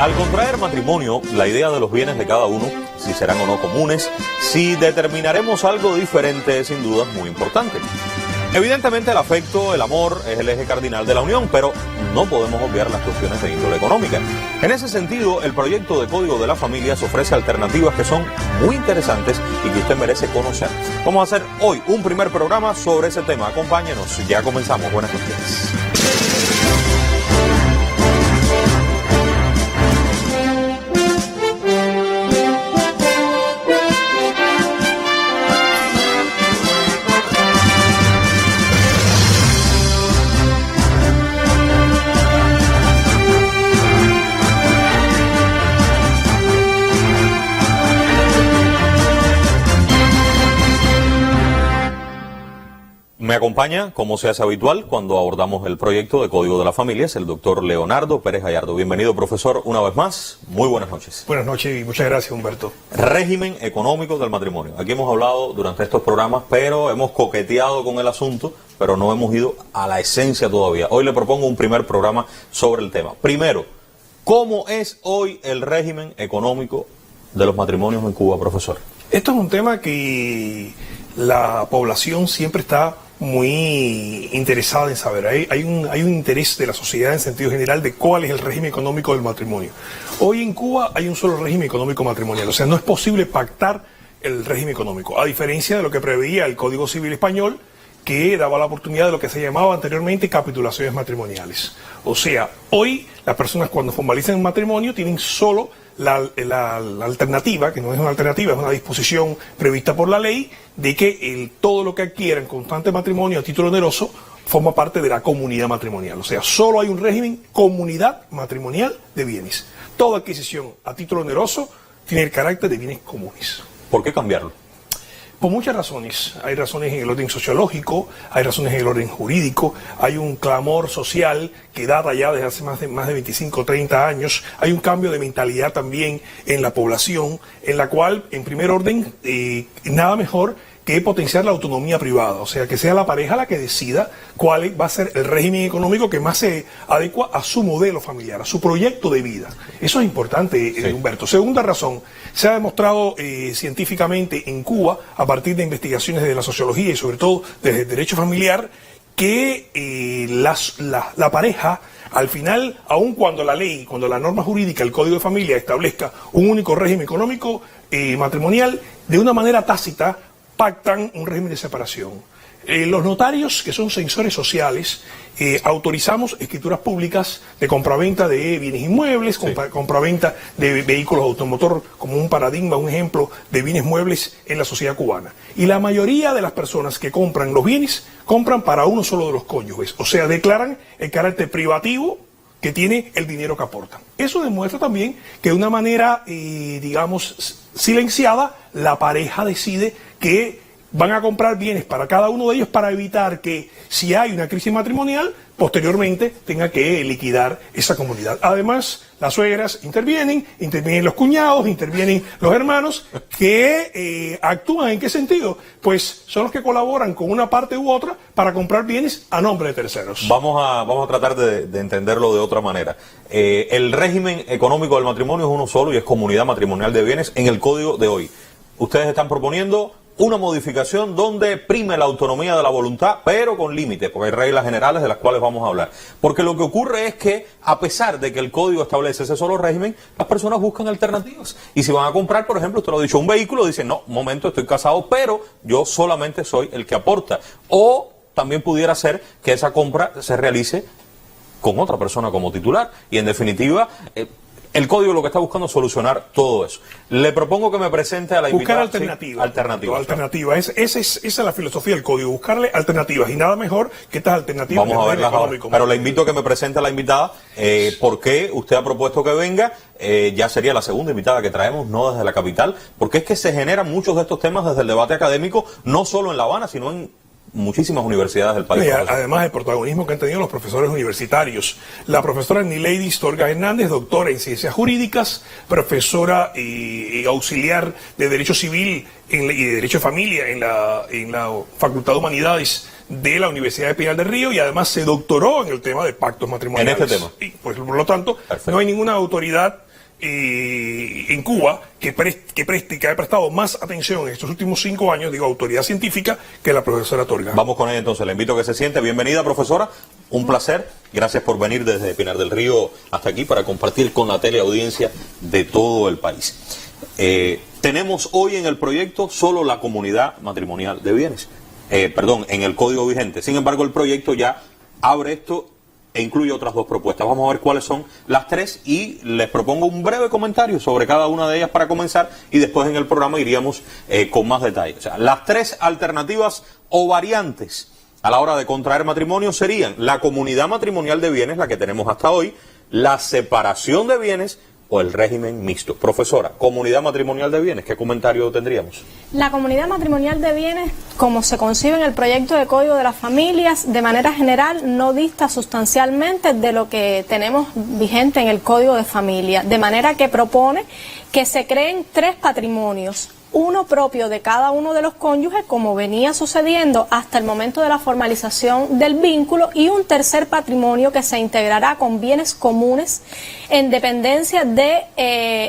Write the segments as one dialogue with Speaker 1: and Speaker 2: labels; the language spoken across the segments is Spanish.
Speaker 1: Al contraer matrimonio, la idea de los bienes de cada uno, si serán o no comunes, si determinaremos algo diferente, sin duda es muy importante. Evidentemente el afecto, el amor, es el eje cardinal de la unión, pero no podemos obviar las cuestiones de índole económica. En ese sentido, el proyecto de Código de la Familia ofrece alternativas que son muy interesantes y que usted merece conocer. Vamos a hacer hoy un primer programa sobre ese tema. Acompáñenos, ya comenzamos. Buenas noches. Me acompaña, como se hace habitual, cuando abordamos el proyecto de Código de la Familia, es el doctor Leonardo Pérez Gallardo. Bienvenido, profesor, una vez más. Muy buenas noches.
Speaker 2: Buenas noches y muchas gracias, Humberto.
Speaker 1: Régimen económico del matrimonio. Aquí hemos hablado durante estos programas, pero hemos coqueteado con el asunto, pero no hemos ido a la esencia todavía. Hoy le propongo un primer programa sobre el tema. Primero, ¿cómo es hoy el régimen económico de los matrimonios en Cuba, profesor?
Speaker 2: Esto es un tema que la población siempre está muy interesada en saber. Hay un interés de la sociedad en sentido general de cuál es el régimen económico del matrimonio. Hoy en Cuba hay un solo régimen económico matrimonial, o sea, no es posible pactar el régimen económico, a diferencia de lo que preveía el Código Civil Español, que daba la oportunidad de lo que se llamaba anteriormente capitulaciones matrimoniales. O sea, hoy las personas cuando formalizan un matrimonio tienen solo la alternativa, que no es una alternativa, es una disposición prevista por la ley, de que todo lo que adquieran constante matrimonio a título oneroso forma parte de la comunidad matrimonial. O sea, solo hay un régimen comunidad matrimonial de bienes. Toda adquisición a título oneroso tiene el carácter de bienes comunes.
Speaker 1: ¿Por qué cambiarlo?
Speaker 2: Por muchas razones. Hay razones en el orden sociológico, hay razones en el orden jurídico, hay un clamor social que data ya desde hace más de 25 o 30 años, hay un cambio de mentalidad también en la población, en la cual, en primer orden, nada mejor que potenciar la autonomía privada, o sea, que sea la pareja la que decida cuál va a ser el régimen económico que más se adecua a su modelo familiar, a su proyecto de vida. Eso es importante, sí. Humberto. Segunda razón, se ha demostrado científicamente en Cuba, a partir de investigaciones de la sociología y sobre todo desde el derecho familiar, que la pareja, al final, aun cuando la ley, cuando la norma jurídica, el Código de Familia establezca un único régimen económico matrimonial, de una manera tácita, pactan un régimen de separación. Los notarios, que son censores sociales, autorizamos escrituras públicas de compraventa de bienes inmuebles, sí, compraventa de vehículos automotor, como un paradigma, un ejemplo de bienes muebles en la sociedad cubana. Y la mayoría de las personas que compran los bienes, compran para uno solo de los cónyuges, o sea, declaran el carácter privativo que tiene el dinero que aportan. Eso demuestra también que de una manera, digamos, silenciada, la pareja decide que van a comprar bienes para cada uno de ellos para evitar que, si hay una crisis matrimonial, posteriormente tenga que liquidar esa comunidad. Además, las suegras intervienen los cuñados, intervienen los hermanos, que actúan ¿en qué sentido? Pues son los que colaboran con una parte u otra para comprar bienes a nombre de terceros.
Speaker 1: Vamos a tratar de entenderlo de otra manera. El régimen económico del matrimonio es uno solo y es comunidad matrimonial de bienes en el código de hoy. Ustedes están proponiendo una modificación donde prime la autonomía de la voluntad, pero con límites, porque hay reglas generales de las cuales vamos a hablar. Porque lo que ocurre es que, a pesar de que el código establece ese solo régimen, las personas buscan alternativas. Y si van a comprar, por ejemplo, usted lo ha dicho, un vehículo, dicen, no, un momento, estoy casado, pero yo solamente soy el que aporta. O también pudiera ser que esa compra se realice con otra persona como titular. Y en definitiva, el código lo que está buscando es solucionar todo eso. Le propongo que me presente a la invitada.
Speaker 2: Buscar alternativas.
Speaker 1: Sí,
Speaker 2: alternativas. Esa es la filosofía del código, buscarle alternativas. Y nada mejor que estas alternativas.
Speaker 1: Vamos a verlas ahora. Pero le invito a que me presente a la invitada. ¿Por qué usted ha propuesto que venga? Ya sería la segunda invitada que traemos, no desde la capital. Porque es que se generan muchos de estos temas desde el debate académico, no solo en La Habana, sino en muchísimas universidades del país.
Speaker 2: Además, el protagonismo que han tenido los profesores universitarios. La profesora Nilady Storga Hernández, doctora en Ciencias Jurídicas, profesora y auxiliar de Derecho Civil y de Derecho de Familia en la Facultad de Humanidades de la Universidad de Pinar del Río, y además se doctoró en el tema de pactos matrimoniales.
Speaker 1: En este tema.
Speaker 2: Y pues, por lo tanto, perfecto, no hay ninguna autoridad en Cuba que ha prestado más atención en estos últimos 5 años, digo, autoridad científica, que la profesora Torga.
Speaker 1: Vamos con ella entonces, le invito a que se siente. Bienvenida, profesora, un placer. Gracias por venir desde Pinar del Río hasta aquí para compartir con la teleaudiencia de todo el país. Tenemos hoy en el proyecto solo la comunidad matrimonial de bienes, en el código vigente. Sin embargo, el proyecto ya abre esto e incluye otras 2 propuestas. Vamos a ver cuáles son las 3 y les propongo un breve comentario sobre cada una de ellas para comenzar y después en el programa iríamos con más detalle. O sea, las 3 alternativas o variantes a la hora de contraer matrimonio serían la comunidad matrimonial de bienes, la que tenemos hasta hoy, la separación de bienes o el régimen mixto. Profesora, comunidad matrimonial de bienes, ¿qué comentario tendríamos?
Speaker 3: La comunidad matrimonial de bienes, como se concibe en el proyecto de Código de las Familias, de manera general no dista sustancialmente de lo que tenemos vigente en el Código de Familia, de manera que propone que se creen 3 patrimonios, uno propio de cada uno de los cónyuges, como venía sucediendo hasta el momento de la formalización del vínculo, y un tercer patrimonio que se integrará con bienes comunes en dependencia de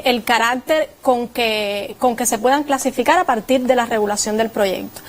Speaker 3: el carácter con que se puedan clasificar a partir de la regulación del proyecto.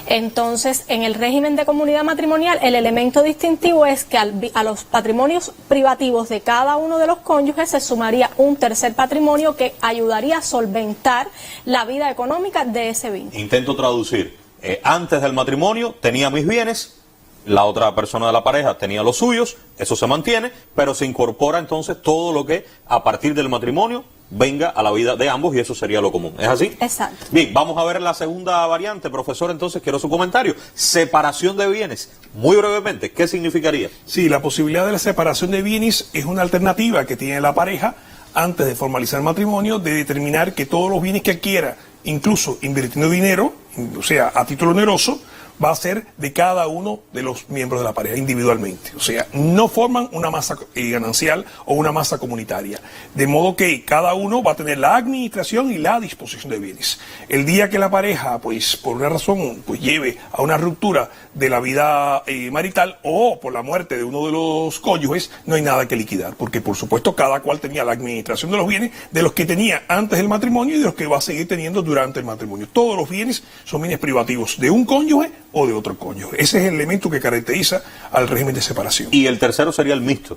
Speaker 3: Entonces, en el régimen de comunidad matrimonial, el elemento distintivo es que a los patrimonios privativos de cada uno de los cónyuges se sumaría un tercer patrimonio que ayudaría a solventar la vida económica de ese vínculo.
Speaker 1: Intento traducir. Antes del matrimonio tenía mis bienes, la otra persona de la pareja tenía los suyos, eso se mantiene, pero se incorpora entonces todo lo que a partir del matrimonio venga a la vida de ambos y eso sería lo común. ¿Es así?
Speaker 3: Exacto.
Speaker 1: Bien, vamos a ver la segunda variante, profesor, entonces quiero su comentario. Separación de bienes. Muy brevemente, ¿qué significaría?
Speaker 2: Sí, la posibilidad de la separación de bienes es una alternativa que tiene la pareja antes de formalizar el matrimonio, de determinar que todos los bienes que adquiera, incluso invirtiendo dinero, o sea, a título oneroso, va a ser de cada uno de los miembros de la pareja individualmente. O sea, no forman una masa ganancial o una masa comunitaria. De modo que cada uno va a tener la administración y la disposición de bienes. El día que la pareja, pues por una razón, pues lleve a una ruptura de la vida marital o por la muerte de uno de los cónyuges, no hay nada que liquidar. Porque por supuesto cada cual tenía la administración de los bienes de los que tenía antes del matrimonio y de los que va a seguir teniendo durante el matrimonio. Todos los bienes son bienes privativos de un cónyuge o de otro cónyuge. Ese es el elemento que caracteriza al régimen de separación.
Speaker 1: Y el tercero sería el mixto.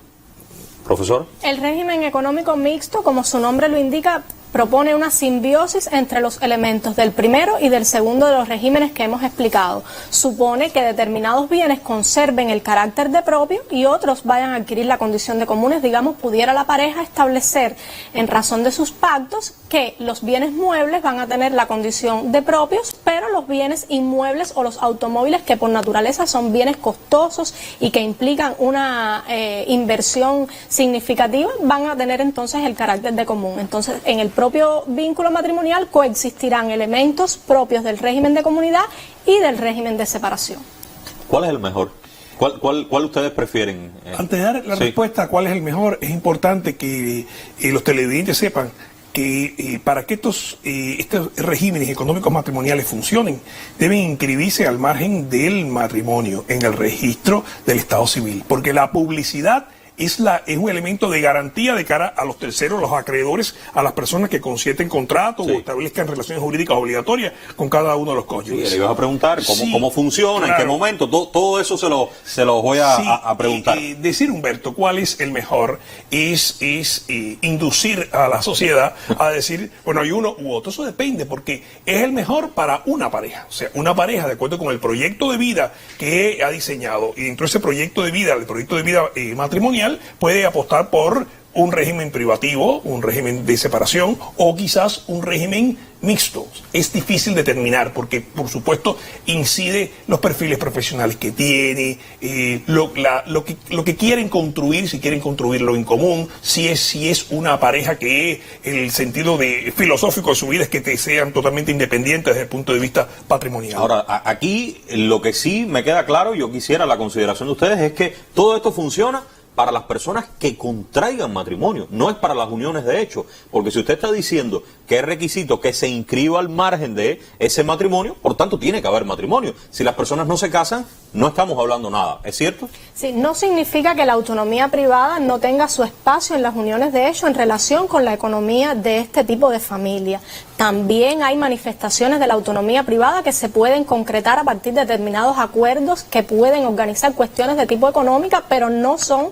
Speaker 1: Profesor.
Speaker 3: El régimen económico mixto, como su nombre lo indica, propone una simbiosis entre los elementos del primero y del segundo de los regímenes que hemos explicado. Supone que determinados bienes conserven el carácter de propio y otros vayan a adquirir la condición de comunes. Digamos, pudiera la pareja establecer en razón de sus pactos que los bienes muebles van a tener la condición de propios, pero los bienes inmuebles o los automóviles, que por naturaleza son bienes costosos y que implican una inversión significativa, van a tener entonces el carácter de común. Entonces, en el propio vínculo matrimonial coexistirán elementos propios del régimen de comunidad y del régimen de separación.
Speaker 1: ¿Cuál es el mejor? ¿Cuál ustedes prefieren?
Speaker 2: Antes de dar la respuesta a cuál es el mejor, es importante que los televidentes sepan que para que estos regímenes económicos matrimoniales funcionen, deben inscribirse al margen del matrimonio en el registro del Estado Civil, porque la publicidad es un elemento de garantía de cara a los terceros, los acreedores, a las personas que concierten contratos o establezcan relaciones jurídicas obligatorias con cada uno de los cónyuges.
Speaker 1: Sí, le ibas a preguntar cómo funciona, claro, en qué momento, todo eso se lo voy a preguntar.
Speaker 2: Decir, Humberto, cuál es el mejor es inducir a la sociedad a decir, bueno, hay uno u otro. Eso depende, porque es el mejor para una pareja. O sea, una pareja, de acuerdo con el proyecto de vida que ha diseñado, y dentro de ese proyecto de vida, el proyecto de vida matrimonial, puede apostar por un régimen privativo, un régimen de separación o quizás un régimen mixto. Es difícil determinar porque, por supuesto, incide los perfiles profesionales que tiene, lo que quieren construir, si quieren construirlo en común, si es una pareja que el sentido filosófico de su vida es que sean totalmente independientes desde el punto de vista patrimonial.
Speaker 1: Ahora, aquí lo que sí me queda claro, yo quisiera la consideración de ustedes, es que todo esto funciona para las personas que contraigan matrimonio, no es para las uniones de hecho, porque si usted está diciendo que es requisito que se inscriba al margen de ese matrimonio, por tanto tiene que haber matrimonio. Si las personas no se casan, no estamos hablando nada, ¿es cierto?
Speaker 3: Sí, no significa que la autonomía privada no tenga su espacio en las uniones de hecho en relación con la economía de este tipo de familia. También hay manifestaciones de la autonomía privada que se pueden concretar a partir de determinados acuerdos que pueden organizar cuestiones de tipo económica, pero no son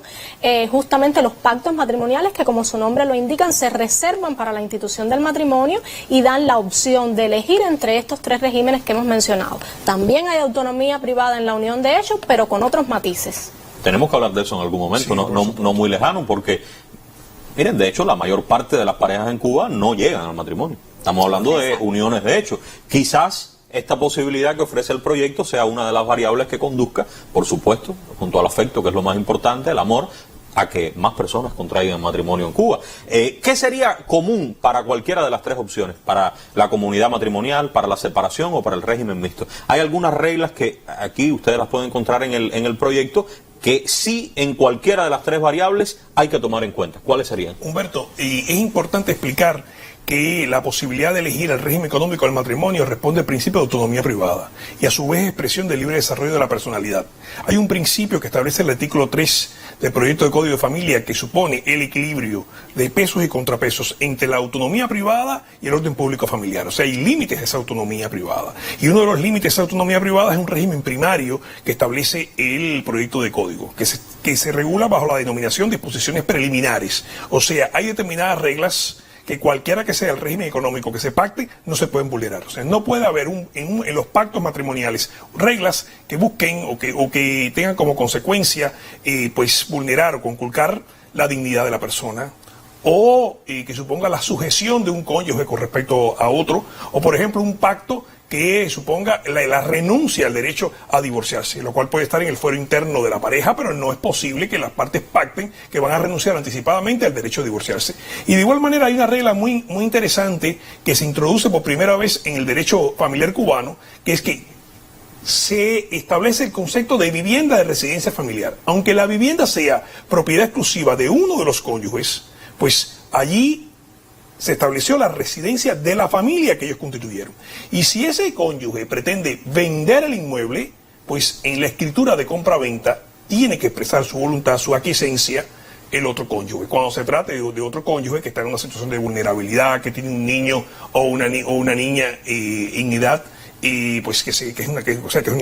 Speaker 3: justamente los pactos matrimoniales que, como su nombre lo indican, se reservan para la institución del matrimonio y dan la opción de elegir entre estos tres regímenes que hemos mencionado. También hay autonomía privada en la unión de hecho, pero con otros matices.
Speaker 1: Tenemos que hablar de eso en algún momento, sí, no muy lejano, porque, miren, de hecho, la mayor parte de las parejas en Cuba no llegan al matrimonio. Estamos hablando de uniones de hecho. Quizás esta posibilidad que ofrece el proyecto sea una de las variables que conduzca, por supuesto, junto al afecto, que es lo más importante, el amor, a que más personas contraigan matrimonio en Cuba. ¿Qué sería común para cualquiera de las tres opciones? Para la comunidad matrimonial, para la separación o para el régimen mixto. Hay algunas reglas que aquí ustedes las pueden encontrar en el proyecto, que sí en cualquiera de las tres variables hay que tomar en cuenta. ¿Cuáles serían?
Speaker 2: Humberto, es importante explicar que la posibilidad de elegir el régimen económico del matrimonio responde al principio de autonomía privada y a su vez expresión del libre desarrollo de la personalidad. Hay un principio que establece el artículo 3 del proyecto de Código de Familia que supone el equilibrio de pesos y contrapesos entre la autonomía privada y el orden público familiar. O sea, hay límites de esa autonomía privada. Y uno de los límites de esa autonomía privada es un régimen primario que establece el proyecto de código, que se regula bajo la denominación de disposiciones preliminares. O sea, hay determinadas reglas que cualquiera que sea el régimen económico que se pacte, no se pueden vulnerar. O sea, no puede haber en los pactos matrimoniales reglas que busquen o que tengan como consecuencia pues vulnerar o conculcar la dignidad de la persona, o que suponga la sujeción de un cónyuge con respecto a otro, o por ejemplo un pacto que suponga la renuncia al derecho a divorciarse, lo cual puede estar en el fuero interno de la pareja, pero no es posible que las partes pacten que van a renunciar anticipadamente al derecho a divorciarse. Y de igual manera hay una regla muy interesante que se introduce por primera vez en el derecho familiar cubano, que es que se establece el concepto de vivienda de residencia familiar. Aunque la vivienda sea propiedad exclusiva de uno de los cónyuges, pues allí se estableció la residencia de la familia que ellos constituyeron. Y si ese cónyuge pretende vender el inmueble, pues en la escritura de compra-venta tiene que expresar su voluntad, su aquiescencia, el otro cónyuge. Cuando se trate de otro cónyuge que está en una situación de vulnerabilidad, que tiene un niño o una niña en edad, y pues que es una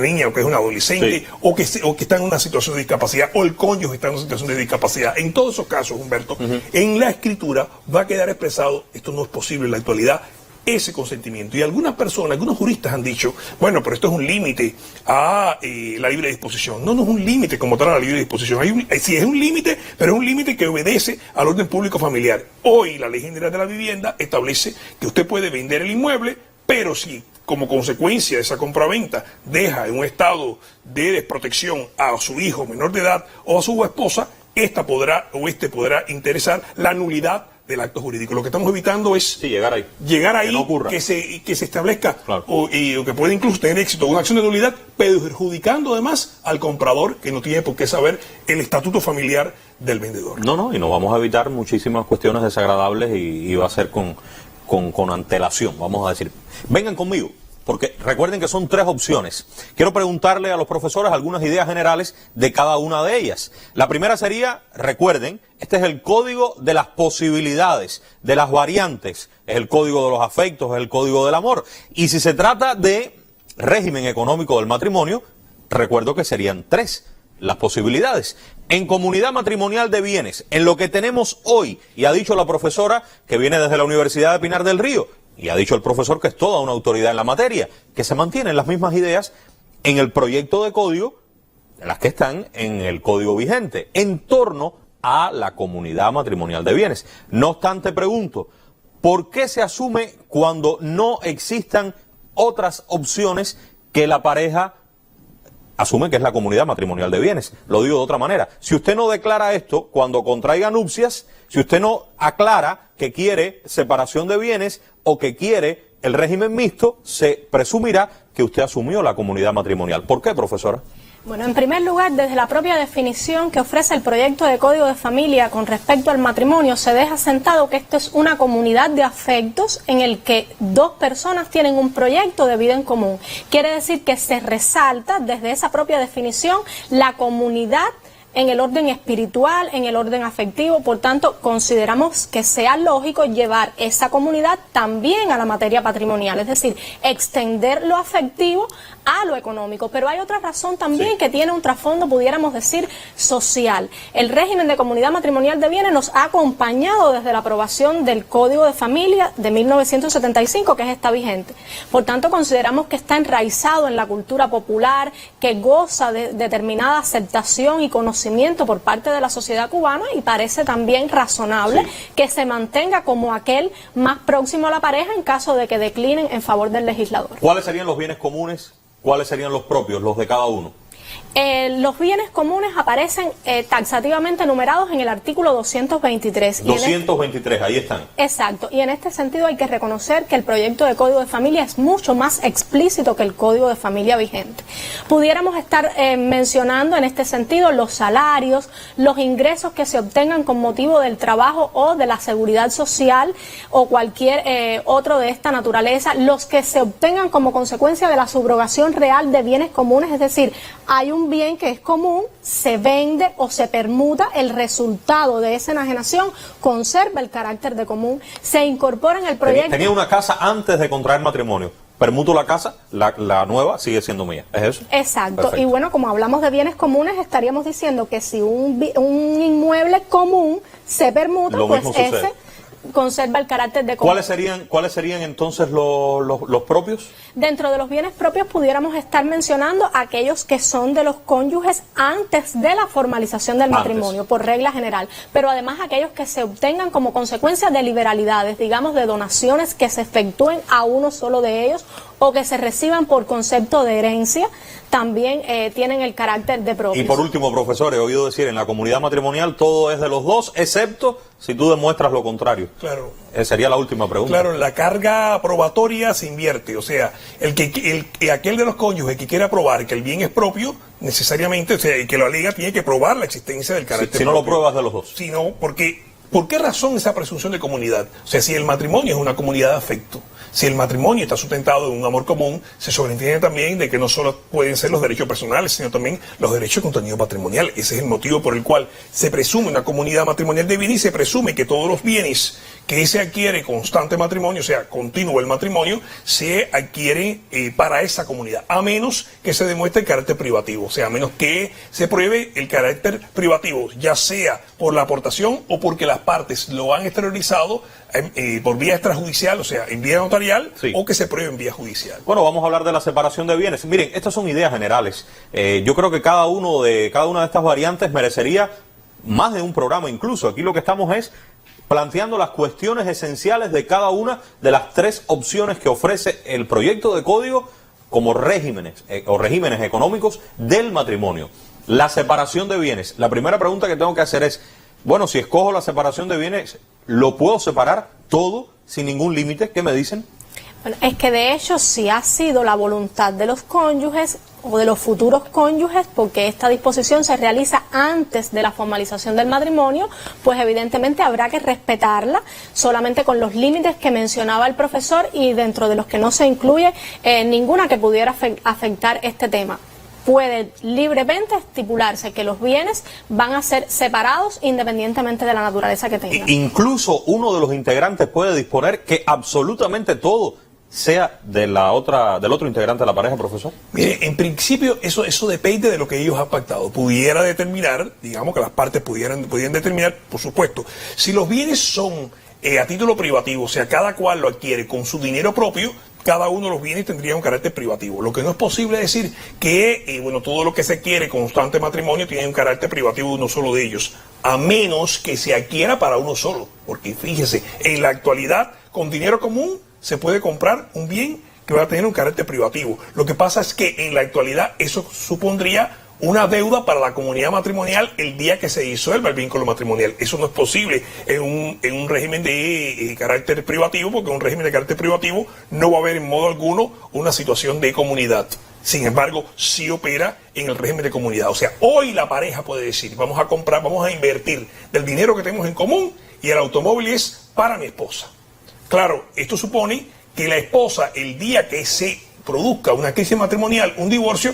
Speaker 2: niña o que es una adolescente, sí, o que está en una situación de discapacidad, o el cónyuge está en una situación de discapacidad. En todos esos casos, Humberto, en la escritura va a quedar expresado, esto no es posible en la actualidad, ese consentimiento. Y algunas personas, algunos juristas han dicho, bueno, pero esto es un límite a la libre disposición. No es un límite como tal a la libre disposición. Sí es un límite, pero es un límite que obedece al orden público familiar. Hoy la Ley General de la Vivienda establece que usted puede vender el inmueble, pero si como consecuencia de esa compraventa deja en un estado de desprotección a su hijo menor de edad o a su esposa, este podrá interesar la nulidad del acto jurídico. Lo que estamos evitando es llegar ahí que, no que se establezca, claro, o que puede incluso tener éxito una acción de nulidad, perjudicando además al comprador, que no tiene por qué saber el estatuto familiar del vendedor.
Speaker 1: Y nos vamos a evitar muchísimas cuestiones desagradables y va a ser con antelación, vamos a decir. Vengan conmigo, porque recuerden que son tres opciones. Quiero preguntarle a los profesores algunas ideas generales de cada una de ellas. La primera sería, recuerden, este es el código de las posibilidades, de las variantes, es el código de los afectos, es el código del amor. Y si se trata de régimen económico del matrimonio, recuerdo que serían tres las posibilidades. En comunidad matrimonial de bienes, en lo que tenemos hoy, y ha dicho la profesora que viene desde la Universidad de Pinar del Río, y ha dicho el profesor que es toda una autoridad en la materia, que se mantienen las mismas ideas en el proyecto de código, las que están en el código vigente, en torno a la comunidad matrimonial de bienes. No obstante, pregunto, ¿por qué se asume cuando no existan otras opciones que la pareja asume que es la comunidad matrimonial de bienes? Lo digo de otra manera. Si usted no declara esto cuando contraiga nupcias, si usted no aclara que quiere separación de bienes o que quiere el régimen mixto, se presumirá que usted asumió la comunidad matrimonial. ¿Por qué, profesora?
Speaker 3: Bueno, en primer lugar, desde la propia definición que ofrece el proyecto de Código de Familia con respecto al matrimonio, se deja sentado que esto es una comunidad de afectos en el que dos personas tienen un proyecto de vida en común. Quiere decir que se resalta desde esa propia definición la comunidad en el orden espiritual, en el orden afectivo. Por tanto, consideramos que sea lógico llevar esa comunidad también a la materia patrimonial, es decir, extender lo afectivo a lo económico. Pero hay otra razón también que tiene un trasfondo, pudiéramos decir, social. El régimen de comunidad matrimonial de bienes nos ha acompañado desde la aprobación del Código de Familia de 1975, que está vigente. Por tanto, consideramos que está enraizado en la cultura popular, que goza de determinada aceptación y conocimiento por parte de la sociedad cubana, y parece también razonable que se mantenga como aquel más próximo a la pareja en caso de que declinen en favor del legislador.
Speaker 1: ¿Cuáles serían los bienes comunes? ¿Cuáles serían los propios, los de cada uno?
Speaker 3: Los bienes comunes aparecen taxativamente numerados en el artículo 223.
Speaker 1: 223, ahí están.
Speaker 3: Exacto, y en este sentido hay que reconocer que el proyecto de Código de Familia es mucho más explícito que el Código de Familia vigente. Pudiéramos estar mencionando en este sentido los salarios, los ingresos que se obtengan con motivo del trabajo o de la seguridad social o cualquier otro de esta naturaleza, los que se obtengan como consecuencia de la subrogación real de bienes comunes, es decir, hay un bien que es común, se vende o se permuta, el resultado de esa enajenación conserva el carácter de común, se incorpora en el proyecto.
Speaker 1: Tenía una casa antes de contraer matrimonio, permuto la casa, la nueva sigue siendo mía, ¿es eso?
Speaker 3: Exacto.
Speaker 1: Perfecto.
Speaker 3: Y bueno, como hablamos de bienes comunes, estaríamos diciendo que si un inmueble común se permuta, pues ese conserva el carácter de común.
Speaker 1: ¿Cuáles serían entonces los propios?
Speaker 3: Dentro de los bienes propios pudiéramos estar mencionando aquellos que son de los cónyuges antes de la formalización del matrimonio, por regla general, pero además aquellos que se obtengan como consecuencia de liberalidades, digamos de donaciones que se efectúen a uno solo de ellos o que se reciban por concepto de herencia, también tienen el carácter de propios.
Speaker 1: Y por último, profesor, he oído decir, en la comunidad matrimonial todo es de los dos, excepto si tú demuestras lo contrario.
Speaker 2: Claro.
Speaker 1: Sería la última pregunta.
Speaker 2: Claro, la carga probatoria se invierte, o sea, aquel de los cónyuges que quiera probar que el bien es propio, necesariamente, o sea, el que lo alega tiene que probar la existencia del carácter
Speaker 1: si no
Speaker 2: propio.
Speaker 1: lo pruebas de los dos.
Speaker 2: Si no, porque ¿por qué razón esa presunción de comunidad? O sea, si el matrimonio es una comunidad de afecto, si el matrimonio está sustentado en un amor común, se sobreentiende también de que no solo pueden ser los derechos personales, sino también los derechos de contenido patrimonial. Ese es el motivo por el cual se presume una comunidad matrimonial de bienes y se presume que todos los bienes que se adquiere constante matrimonio, o sea, continuo el matrimonio, se adquiere para esa comunidad, a menos que se demuestre el carácter privativo, o sea, a menos que se pruebe el carácter privativo, ya sea por la aportación o porque las partes lo han exteriorizado por vía extrajudicial, o sea, en vía notarial, o que se pruebe en vía judicial.
Speaker 1: Bueno, vamos a hablar de la separación de bienes. Miren, estas son ideas generales. Yo creo que cada una de estas variantes merecería más de un programa incluso. Aquí lo que estamos es planteando las cuestiones esenciales de cada una de las tres opciones que ofrece el proyecto de código como regímenes o regímenes económicos del matrimonio. La separación de bienes. La primera pregunta que tengo que hacer es, bueno, si escojo la separación de bienes, ¿lo puedo separar todo sin ningún límite? ¿Qué me dicen?
Speaker 3: Bueno, es que de hecho si ha sido la voluntad de los cónyuges o de los futuros cónyuges, porque esta disposición se realiza antes de la formalización del matrimonio, pues evidentemente habrá que respetarla solamente con los límites que mencionaba el profesor y dentro de los que no se incluye ninguna que pudiera afectar este tema. Puede libremente estipularse que los bienes van a ser separados independientemente de la naturaleza que tengan.
Speaker 1: Incluso uno de los integrantes puede disponer que absolutamente todo sea del otro integrante de la pareja, profesor.
Speaker 2: Mire, en principio eso depende de lo que ellos han pactado. Pudiera determinar, digamos que las partes pudieran determinar, por supuesto, si los bienes son a título privativo, o sea, cada cual lo adquiere con su dinero propio, cada uno de los bienes tendría un carácter privativo. Lo que no es posible decir que todo lo que se adquiere constante matrimonio tiene un carácter privativo de uno solo de ellos, a menos que se adquiera para uno solo. Porque fíjese, en la actualidad, con dinero común, se puede comprar un bien que va a tener un carácter privativo. Lo que pasa es que en la actualidad eso supondría una deuda para la comunidad matrimonial el día que se disuelva el vínculo matrimonial. Eso no es posible en un régimen de carácter privativo, porque en un régimen de carácter privativo no va a haber en modo alguno una situación de comunidad. Sin embargo, sí opera en el régimen de comunidad. O sea, hoy la pareja puede decir, vamos a invertir del dinero que tenemos en común y el automóvil es para mi esposa. Claro, esto supone que la esposa, el día que se produzca una crisis matrimonial, un divorcio,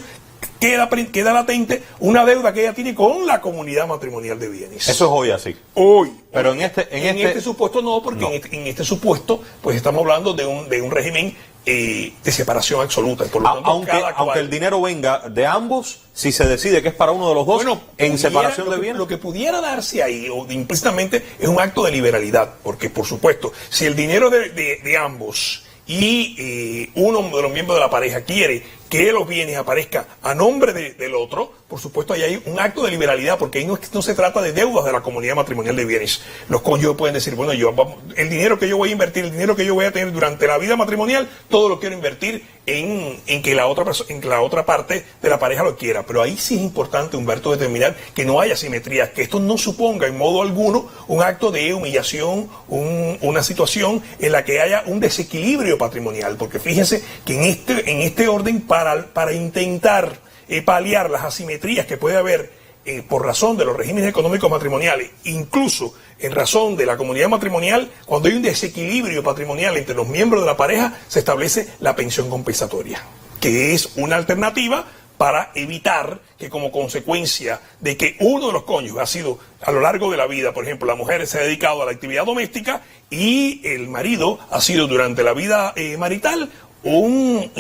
Speaker 2: queda latente una deuda que ella tiene con la comunidad matrimonial de bienes.
Speaker 1: Eso es hoy así.
Speaker 2: Hoy.
Speaker 1: Pero en este
Speaker 2: supuesto no, porque
Speaker 1: no.
Speaker 2: En este supuesto, pues estamos hablando de un régimen de separación absoluta. Por lo tanto,
Speaker 1: aunque el dinero venga de ambos, si se decide que es para uno de los dos, en separación de bienes.
Speaker 2: Lo que pudiera darse ahí, o implícitamente, es un acto de liberalidad, porque por supuesto, si el dinero de ambos y uno de los miembros de la pareja quiere que los bienes aparezcan a nombre del otro, por supuesto ahí hay un acto de liberalidad, porque ahí no se trata de deudas de la comunidad matrimonial de bienes. Los cónyuges pueden decir, bueno, el dinero que yo voy a invertir, el dinero que yo voy a tener durante la vida matrimonial, todo lo quiero invertir en que la otra parte de la pareja lo quiera. Pero ahí sí es importante, Humberto, determinar que no haya simetría, que esto no suponga en modo alguno un acto de humillación, una situación en la que haya un desequilibrio patrimonial, porque fíjense que en este orden, para intentar paliar las asimetrías que puede haber por razón de los regímenes económicos matrimoniales, incluso en razón de la comunidad matrimonial, cuando hay un desequilibrio patrimonial entre los miembros de la pareja, se establece la pensión compensatoria, que es una alternativa para evitar que, como consecuencia de que uno de los cónyuges ha sido a lo largo de la vida, por ejemplo, la mujer se ha dedicado a la actividad doméstica y el marido ha sido durante la vida marital un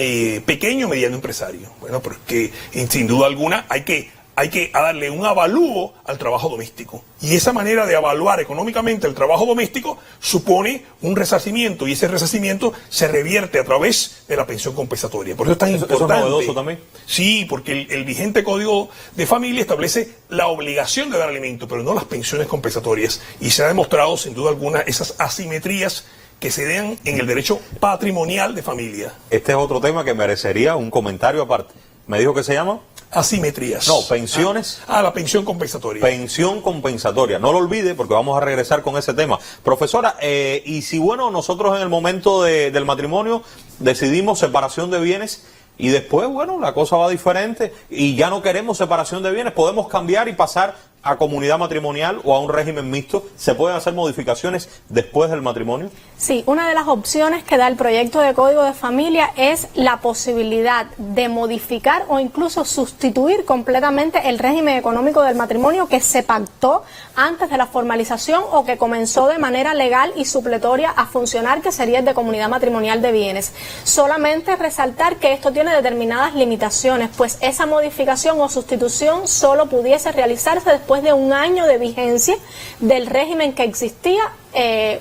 Speaker 2: pequeño mediano empresario. Bueno, pero es que sin duda alguna hay que darle un avalúo al trabajo doméstico. Y esa manera de evaluar económicamente el trabajo doméstico supone un resarcimiento, y ese resarcimiento se revierte a través de la pensión compensatoria. Por eso es tan importante.
Speaker 1: ¿Eso es novedoso también?
Speaker 2: Sí, porque el vigente Código de Familia establece la obligación de dar alimento, pero no las pensiones compensatorias. Y se ha demostrado, sin duda alguna, esas asimetrías que se den en el derecho patrimonial de familia.
Speaker 1: Este es otro tema que merecería un comentario aparte. ¿Me dijo que se llama?
Speaker 2: Asimetrías.
Speaker 1: No, pensiones.
Speaker 2: La pensión compensatoria.
Speaker 1: Pensión compensatoria. No lo olvide, porque vamos a regresar con ese tema. Profesora, y si nosotros en el momento del matrimonio decidimos separación de bienes y después, la cosa va diferente y ya no queremos separación de bienes, podemos cambiar y pasar a comunidad matrimonial o a un régimen mixto. ¿Se pueden hacer modificaciones después del matrimonio?
Speaker 3: Sí, una de las opciones que da el proyecto de Código de Familia es la posibilidad de modificar o incluso sustituir completamente el régimen económico del matrimonio que se pactó antes de la formalización o que comenzó de manera legal y supletoria a funcionar, que sería el de comunidad matrimonial de bienes. Solamente resaltar que esto tiene determinadas limitaciones, pues esa modificación o sustitución solo pudiese realizarse después de un año de vigencia del régimen que existía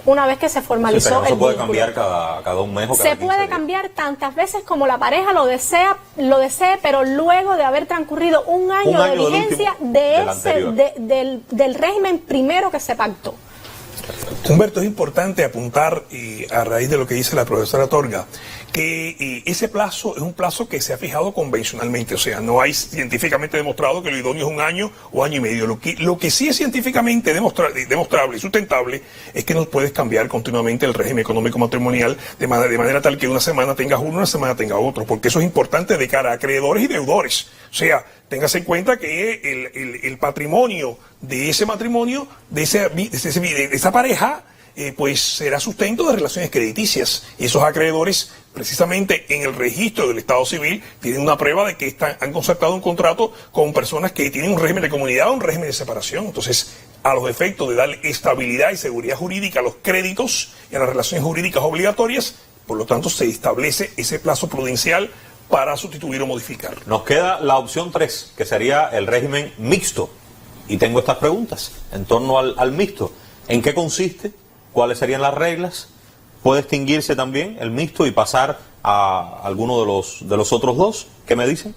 Speaker 3: una vez que se formalizó.
Speaker 1: Sí, pero no
Speaker 3: el
Speaker 1: se puede
Speaker 3: vínculo.
Speaker 1: cambiar cada un mes o cada 15
Speaker 3: Se puede
Speaker 1: días.
Speaker 3: cambiar tantas veces como la pareja lo desee, pero luego de haber transcurrido un año de vigencia del régimen primero que se pactó.
Speaker 2: Humberto, es importante apuntar, a raíz de lo que dice la profesora Torga, que ese plazo es un plazo que se ha fijado convencionalmente, o sea, no hay científicamente demostrado que lo idóneo es un año o año y medio. Lo que sí es científicamente demostrable y sustentable es que no puedes cambiar continuamente el régimen económico matrimonial de manera tal que una semana tengas uno, una semana tenga otro, porque eso es importante de cara a acreedores y deudores. O sea, téngase en cuenta que el patrimonio de ese matrimonio, de esa pareja, pues será sustento de relaciones crediticias. Y esos acreedores, precisamente en el registro del Estado Civil, tienen una prueba de que han concertado un contrato con personas que tienen un régimen de comunidad o un régimen de separación. Entonces, a los efectos de darle estabilidad y seguridad jurídica a los créditos y a las relaciones jurídicas obligatorias, por lo tanto, se establece ese plazo prudencial para sustituir o modificar.
Speaker 1: Nos queda la opción 3, que sería el régimen mixto. Y tengo estas preguntas en torno al mixto. ¿En qué consiste? ¿Cuáles serían las reglas? ¿Puede extinguirse también el mixto y pasar a alguno de los otros dos? ¿Qué me dicen?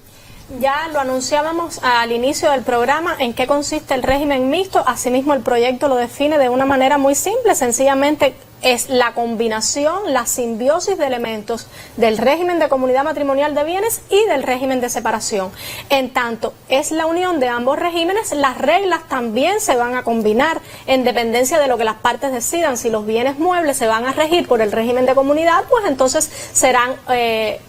Speaker 3: Ya lo anunciábamos al inicio del programa en qué consiste el régimen mixto. Asimismo, el proyecto lo define de una manera muy simple. Sencillamente es la combinación, la simbiosis de elementos del régimen de comunidad matrimonial de bienes y del régimen de separación. En tanto es la unión de ambos regímenes, las reglas también se van a combinar en dependencia de lo que las partes decidan. Si los bienes muebles se van a regir por el régimen de comunidad, pues entonces serán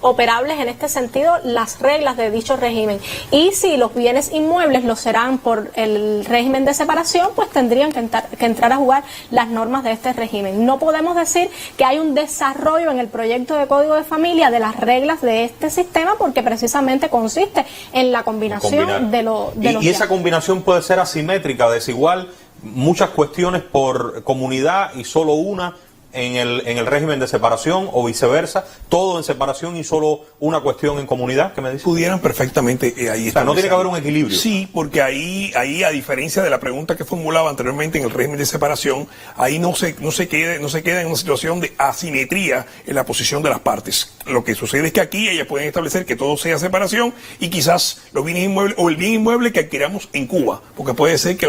Speaker 3: operables en este sentido las reglas de dicho régimen. Y si los bienes inmuebles lo serán por el régimen de separación, pues tendrían que entrar a jugar las normas de este régimen. No podemos decir que hay un desarrollo en el proyecto de Código de Familia de las reglas de este sistema, porque precisamente consiste en la combinación de los
Speaker 1: y esa combinación puede ser asimétrica, desigual, muchas cuestiones por comunidad y solo una en el régimen de separación, o viceversa, todo en separación y solo una cuestión en comunidad. ¿Qué me dice?
Speaker 2: Pudieran perfectamente ahí.
Speaker 1: O sea, no tiene que haber un equilibrio.
Speaker 2: Sí, porque ahí a diferencia de la pregunta que formulaba anteriormente en el régimen de separación, ahí no se queda en una situación de asimetría en la posición de las partes. Lo que sucede es que aquí ellas pueden establecer que todo sea separación y quizás los bienes inmuebles o el bien inmueble que adquiramos en Cuba, porque puede ser que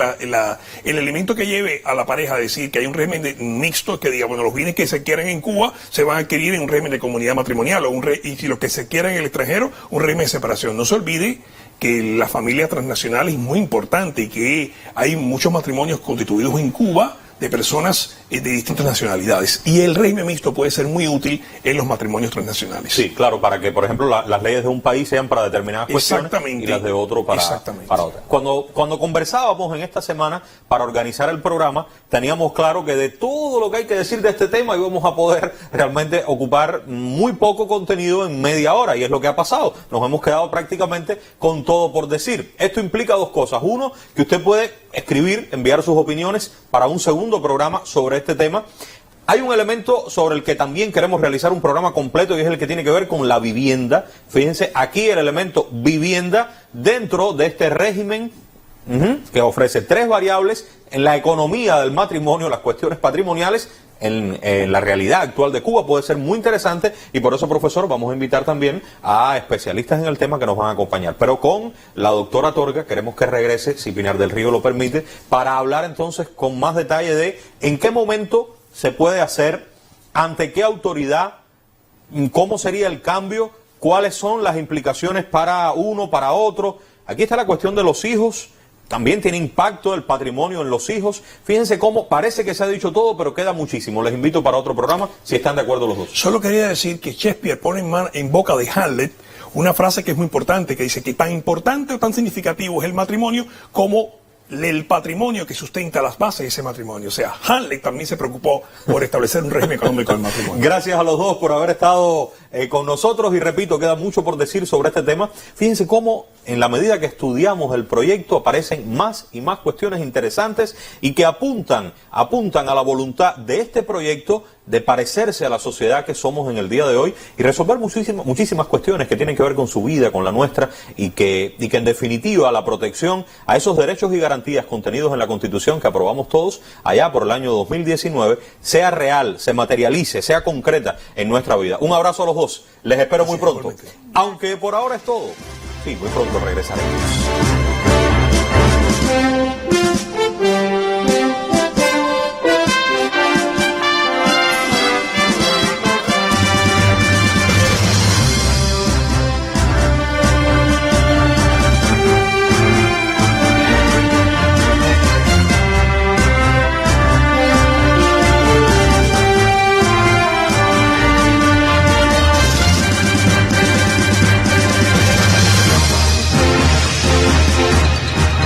Speaker 2: el elemento que lleve a la pareja a decir que hay un régimen mixto, que diga, bueno, los bienes que se adquieran en Cuba se van a adquirir en un régimen de comunidad matrimonial, y si los que se adquieran en el extranjero, un régimen de separación. No se olvide que la familia transnacional es muy importante y que hay muchos matrimonios constituidos en Cuba de personas de distintas nacionalidades, y el régimen mixto puede ser muy útil en los matrimonios transnacionales.
Speaker 1: Sí, claro, para que, por ejemplo, las leyes de un país sean para determinadas cuestiones y las de otro para otras. Cuando conversábamos en esta semana para organizar el programa, teníamos claro que de todo lo que hay que decir de este tema íbamos a poder realmente ocupar muy poco contenido en media hora, y es lo que ha pasado. Nos hemos quedado prácticamente con todo por decir. Esto implica dos cosas. Uno, que usted puede escribir, enviar sus opiniones para un segundo programa sobre este tema. Hay un elemento sobre el que también queremos realizar un programa completo, y es el que tiene que ver con la vivienda. Fíjense, aquí el elemento vivienda dentro de este régimen que ofrece tres variables en la economía del matrimonio, las cuestiones patrimoniales. En la realidad actual de Cuba puede ser muy interesante, y por eso, profesor, vamos a invitar también a especialistas en el tema que nos van a acompañar. Pero con la doctora Torga queremos que regrese, si Pinar del Río lo permite, para hablar entonces con más detalle de en qué momento se puede hacer, ante qué autoridad, cómo sería el cambio, cuáles son las implicaciones para uno, para otro. Aquí está la cuestión de los hijos. También tiene impacto el patrimonio en los hijos. Fíjense cómo parece que se ha dicho todo, pero queda muchísimo. Les invito para otro programa, si están de acuerdo los dos.
Speaker 2: Solo quería decir que Shakespeare pone en boca de Hamlet una frase que es muy importante, que dice que tan importante o tan significativo es el matrimonio como el patrimonio que sustenta las bases de ese matrimonio. O sea, Hamlet también se preocupó por establecer un régimen económico del matrimonio.
Speaker 1: Gracias a los dos por haber estado con nosotros, y repito, queda mucho por decir sobre este tema. Fíjense cómo en la medida que estudiamos el proyecto aparecen más y más cuestiones interesantes y que apuntan a la voluntad de este proyecto de parecerse a la sociedad que somos en el día de hoy y resolver muchísimas cuestiones que tienen que ver con su vida, con la nuestra, y que en definitiva la protección a esos derechos y garantías contenidos en la Constitución que aprobamos todos allá por el año 2019 sea real, se materialice, sea concreta en nuestra vida. Un abrazo a los dos, les espero muy pronto. Aunque por ahora es todo. Sí, muy pronto regresaremos.